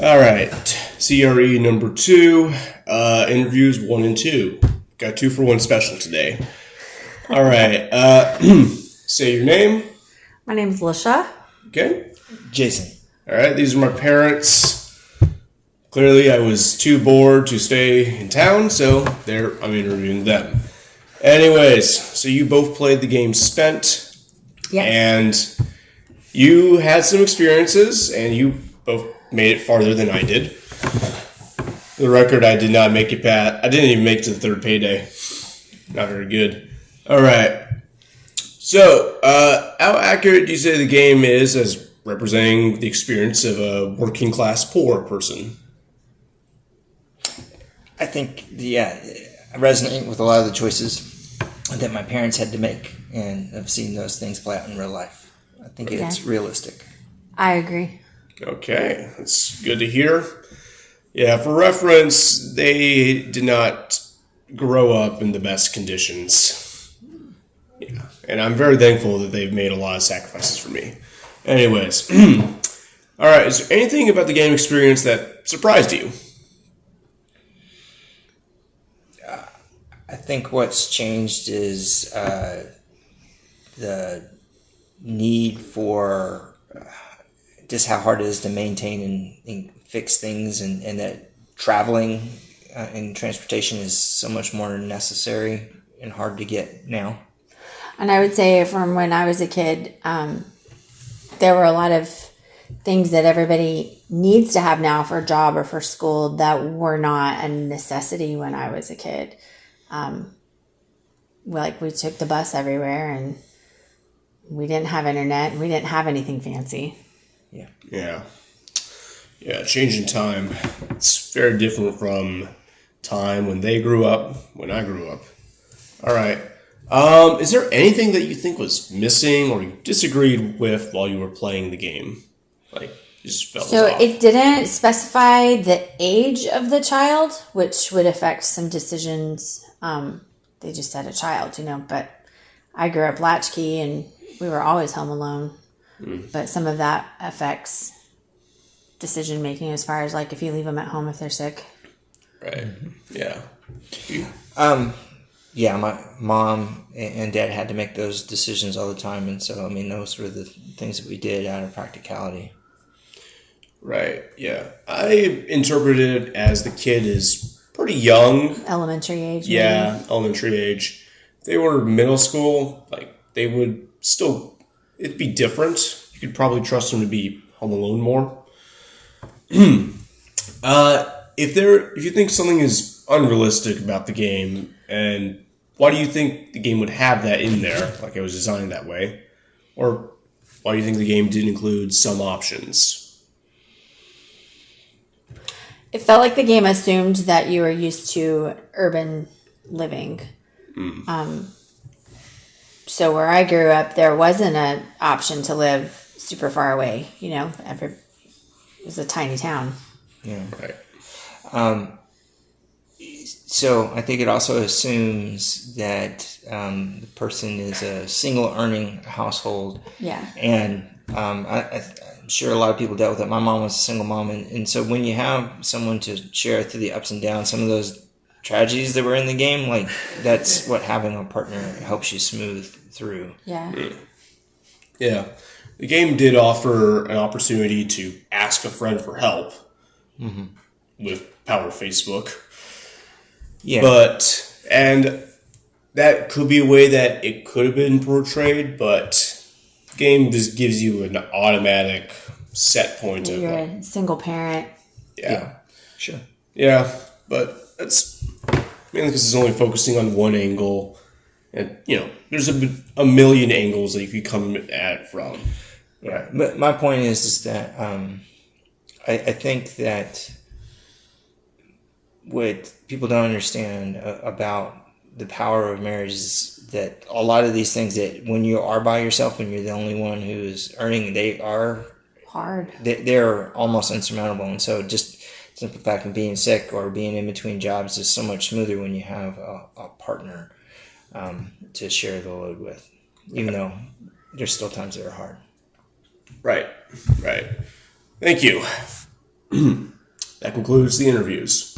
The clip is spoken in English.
All right. CRE number 2, interviews 1 and 2. Got 2 for 1 special today. All right. Say your name. My name's Lisha. Okay. Jason. All right. These are my parents. Clearly, I was too bored to stay in town, so I'm interviewing them. Anyways, so you both played the game Spent. Yes. And you had some experiences, and you both made it farther than I did. For the record, I did not make it past. I didn't even make it to the 3rd payday. Not very good. All right. So, how accurate do you say the game is as representing the experience of a working class poor person? I think, I resonate with a lot of the choices that my parents had to make, and I've seen those things play out in real life. I think it's realistic. I agree. Okay, that's good to hear. Yeah, for reference, they did not grow up in the best conditions. Yeah, and I'm very thankful that they've made a lot of sacrifices for me. Anyways, all right, is there anything about the game experience that surprised you? I think what's changed is the need for just how hard it is to maintain and fix things, and that traveling and transportation is so much more necessary and hard to get now. And I would say from when I was a kid, there were a lot of things that everybody needs to have now for a job or for school that were not a necessity when I was a kid. Like we took the bus everywhere, and we didn't have internet, and we didn't have anything fancy. Yeah, change in time. It's very different from time when they grew up, when I grew up. All right. Is there anything that you think was missing or you disagreed with while you were playing the game? Like, just felt off? So it didn't specify the age of the child, which would affect some decisions. They just said a child, but I grew up latchkey and we were always home alone. But some of that affects decision making as far as like if you leave them at home if they're sick. Right. Yeah. My mom and dad had to make those decisions all the time, and so those were the things that we did out of practicality. Right. Yeah. I interpreted it as the kid is pretty young. Elementary age. Yeah, maybe. elementary age. If they were middle school, like they would still. It'd be different. You could probably trust them to be home alone more. If you think something is unrealistic about the game, and why do you think the game would have that in there, like it was designed that way? Or why do you think the game did include some options? It felt like the game assumed that you were used to urban living. So where I grew up, there wasn't an option to live super far away. It was a tiny town. Yeah. Right. So I think it also assumes that the person is a single earning household. Yeah. And I'm sure a lot of people dealt with it. My mom was a single mom. And so when you have someone to share through the ups and downs, some of those tragedies that were in the game, like that's what having a partner helps you smooth through. Yeah. Yeah. The game did offer an opportunity to ask a friend for help with power of Facebook. Yeah. And that could be a way that it could have been portrayed, but the game just gives you an automatic set point of You're a single parent. Yeah. Sure. Yeah, but that's mainly because it's only focusing on one angle. And, there's a million angles that you could come at it from. Yeah. But my point is that I think that what people don't understand about the power of marriage is that a lot of these things that when you are by yourself, when you're the only one who is earning, they are hard. They're almost insurmountable. And so just simple fact of being sick or being in between jobs is so much smoother when you have a partner to share the load with, even though there's still times that are hard. Right. Thank you. That concludes the interviews.